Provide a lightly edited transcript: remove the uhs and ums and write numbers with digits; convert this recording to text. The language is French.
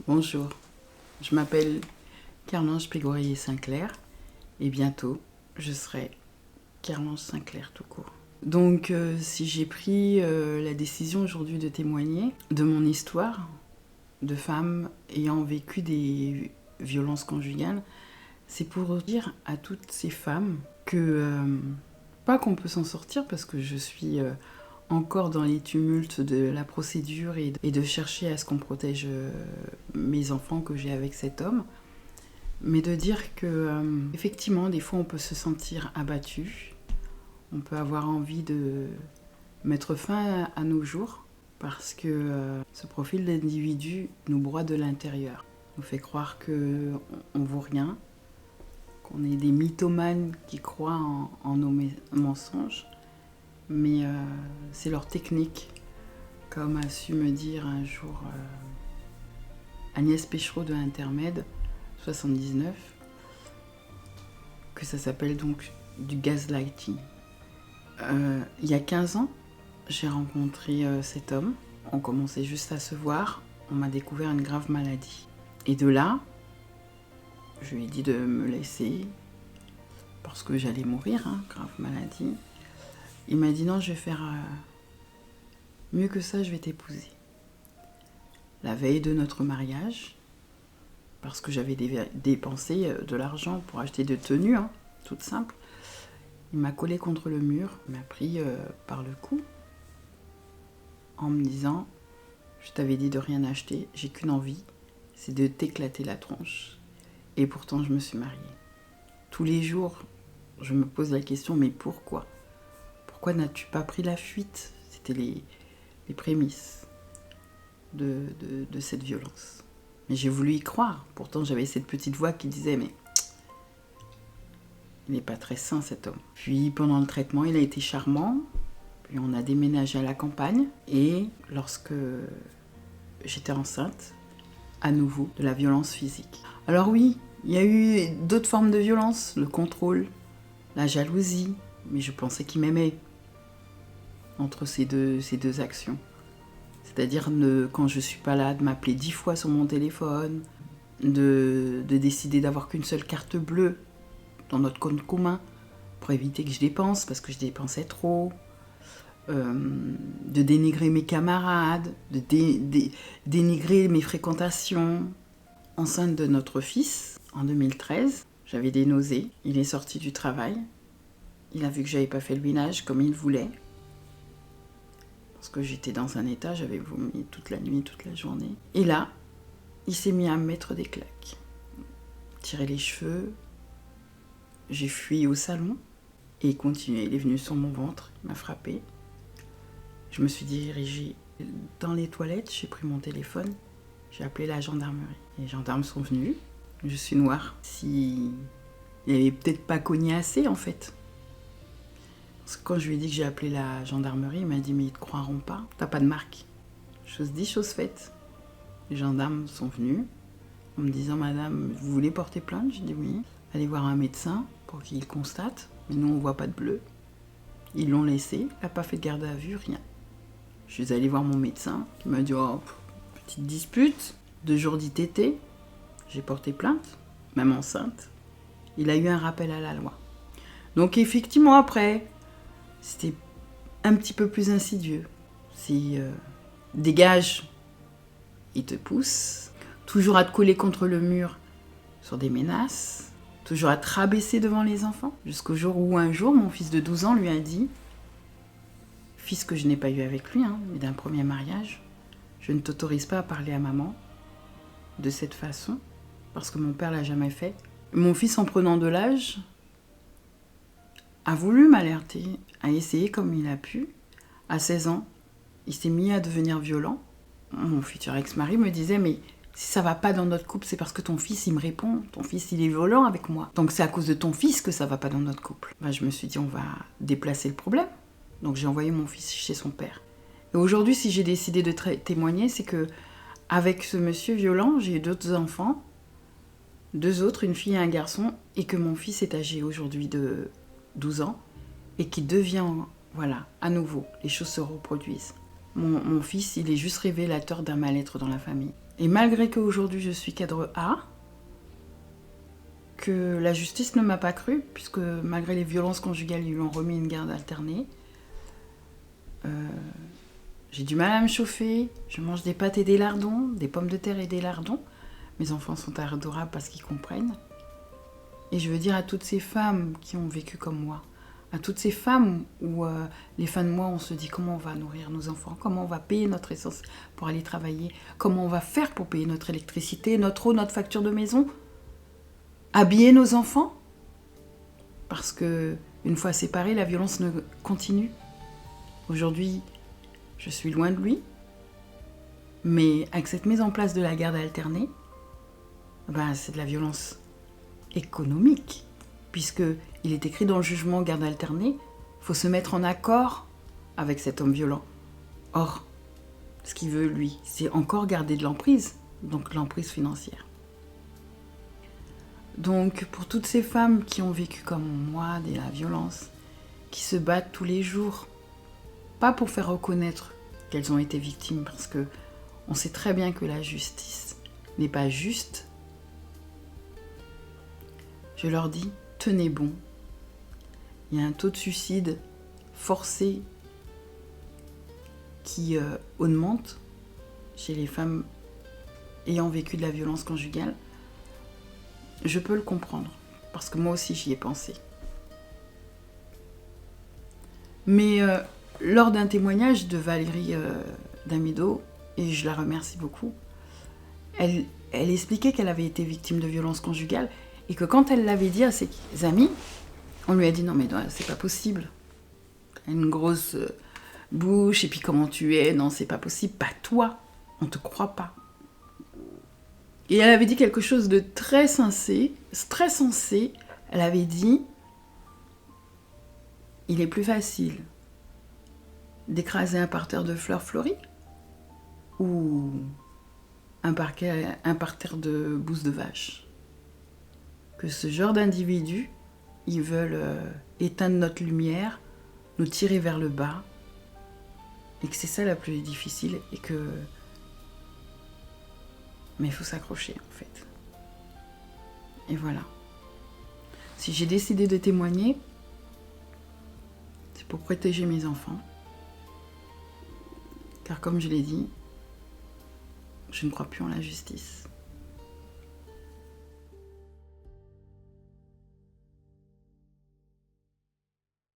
Bonjour, je m'appelle Carlange Pégourier-Sinclair et bientôt je serai Carlange Sinclair tout court. Donc si j'ai pris la décision aujourd'hui de témoigner de mon histoire de femme ayant vécu des violences conjugales, c'est pour dire à toutes ces femmes que, pas qu'on peut s'en sortir parce que je suis encore dans les tumultes de la procédure et de chercher à ce qu'on protège mes enfants que j'ai avec cet homme, mais de dire que effectivement des fois on peut se sentir abattu, on peut avoir envie de mettre fin à nos jours parce que ce profil d'individu nous broie de l'intérieur, nous fait croire qu'on ne vaut rien, qu'on est des mythomanes qui croient en nos mensonges. Mais c'est leur technique, comme a su me dire un jour Agnès Péchereau de Intermède 79, que ça s'appelle donc du gaslighting. Il y a 15 ans, j'ai rencontré cet homme, on commençait juste à se voir, on m'a découvert une grave maladie. Et de là, je lui ai dit de me laisser, parce que j'allais mourir, grave maladie. Il m'a dit non, je vais faire mieux que ça, je vais t'épouser. La veille de notre mariage, parce que j'avais dépensé de l'argent pour acheter de tenues, toutes simples, il m'a collé contre le mur, il m'a pris par le cou, en me disant, je t'avais dit de rien acheter, j'ai qu'une envie, c'est de t'éclater la tronche. Et pourtant, je me suis mariée. Tous les jours, je me pose la question, mais pourquoi ? Pourquoi n'as-tu pas pris la fuite ? C'était les prémices de cette violence. Mais j'ai voulu y croire. Pourtant, j'avais cette petite voix qui disait, mais il n'est pas très sain cet homme. Puis pendant le traitement, il a été charmant. Puis on a déménagé à la campagne. Et lorsque j'étais enceinte, à nouveau, de la violence physique. Alors oui, il y a eu d'autres formes de violence. Le contrôle, la jalousie. Mais je pensais qu'il m'aimait. Entre ces deux actions. C'est-à-dire quand je suis pas là, de m'appeler 10 fois sur mon téléphone, de décider d'avoir qu'une seule carte bleue dans notre compte commun pour éviter que je dépense parce que je dépensais trop, de dénigrer mes camarades, de dénigrer mes fréquentations. Enceinte de notre fils, en 2013, j'avais des nausées, il est sorti du travail, il a vu que j'avais pas fait le ménage comme il voulait. Parce que j'étais dans un état, j'avais vomi toute la nuit, toute la journée. Et là, il s'est mis à me mettre des claques. Tirer les cheveux. J'ai fui au salon. Et il continuait, il est venu sur mon ventre, il m'a frappé. Je me suis dirigée dans les toilettes, j'ai pris mon téléphone, j'ai appelé la gendarmerie. Les gendarmes sont venus, je suis noire. Il n'avait peut-être pas cogné assez en fait. Parce que quand je lui ai dit que j'ai appelé la gendarmerie, il m'a dit « mais ils te croiront pas, t'as pas de marque ». Chose dit, chose faite. Les gendarmes sont venus en me disant « madame, vous voulez porter plainte ?» J'ai dit « oui ». Allez voir un médecin pour qu'il constate, mais nous on voit pas de bleu. Ils l'ont laissé, il n'a pas fait de garde à vue, rien. Je suis allée voir mon médecin qui m'a dit « oh, petite dispute, 2 jours d'ITT ». J'ai porté plainte, même enceinte. Il a eu un rappel à la loi. Donc effectivement après, c'était un petit peu plus insidieux. Si dégage, il te pousse. Toujours à te coller contre le mur sur des menaces. Toujours à te rabaisser devant les enfants. Jusqu'au jour où un jour, mon fils de 12 ans lui a dit, fils que je n'ai pas eu avec lui, mais d'un premier mariage, je ne t'autorise pas à parler à maman de cette façon, parce que mon père l'a jamais fait. Mon fils, en prenant de l'âge, a voulu m'alerter, a essayé comme il a pu. À 16 ans, il s'est mis à devenir violent. Mon futur ex-mari me disait « mais si ça va pas dans notre couple, c'est parce que ton fils, il me répond. Ton fils, il est violent avec moi. Donc c'est à cause de ton fils que ça va pas dans notre couple. » Je me suis dit « on va déplacer le problème. » Donc j'ai envoyé mon fils chez son père. Et aujourd'hui, si j'ai décidé de témoigner, c'est que avec ce monsieur violent, j'ai eu d'autres enfants, 2 autres, une fille et un garçon, et que mon fils est âgé aujourd'hui de 12 ans, et qui devient, voilà, à nouveau, les choses se reproduisent. Mon fils, il est juste révélateur d'un mal-être dans la famille. Et malgré qu'aujourd'hui je suis cadre A, que la justice ne m'a pas cru, puisque malgré les violences conjugales, ils lui ont remis une garde alternée. J'ai du mal à me chauffer, je mange des pâtes et des lardons, des pommes de terre et des lardons. Mes enfants sont adorables parce qu'ils comprennent. Et je veux dire à toutes ces femmes qui ont vécu comme moi, à toutes ces femmes où les fins de mois on se dit comment on va nourrir nos enfants, comment on va payer notre essence pour aller travailler, comment on va faire pour payer notre électricité, notre eau, notre facture de maison, habiller nos enfants. Parce que une fois séparés, la violence ne continue. Aujourd'hui, je suis loin de lui, mais avec cette mise en place de la garde alternée, c'est de la violence économique, puisqu'il est écrit dans le jugement garde alternée, il faut se mettre en accord avec cet homme violent. Or, ce qu'il veut, lui, c'est encore garder de l'emprise, donc l'emprise financière. Donc, pour toutes ces femmes qui ont vécu comme moi de la violence, qui se battent tous les jours, pas pour faire reconnaître qu'elles ont été victimes, parce que on sait très bien que la justice n'est pas juste, je leur dis, tenez bon. Il y a un taux de suicide forcé qui augmente chez les femmes ayant vécu de la violence conjugale. Je peux le comprendre, parce que moi aussi j'y ai pensé. Mais lors d'un témoignage de Valérie Damido, et je la remercie beaucoup, elle expliquait qu'elle avait été victime de violence conjugale et que quand elle l'avait dit à ses amis, on lui a dit non mais non, c'est pas possible. T'as une grosse bouche et puis comment tu es, non c'est pas possible, pas toi, on te croit pas. Et elle avait dit quelque chose de très sensé, elle avait dit il est plus facile d'écraser un parterre de fleurs fleuries ou un parterre de bousses de vache. Que ce genre d'individus, ils veulent éteindre notre lumière, nous tirer vers le bas, et que c'est ça la plus difficile, et que... Mais il faut s'accrocher, en fait. Et voilà. Si j'ai décidé de témoigner, c'est pour protéger mes enfants. Car comme je l'ai dit, je ne crois plus en la justice.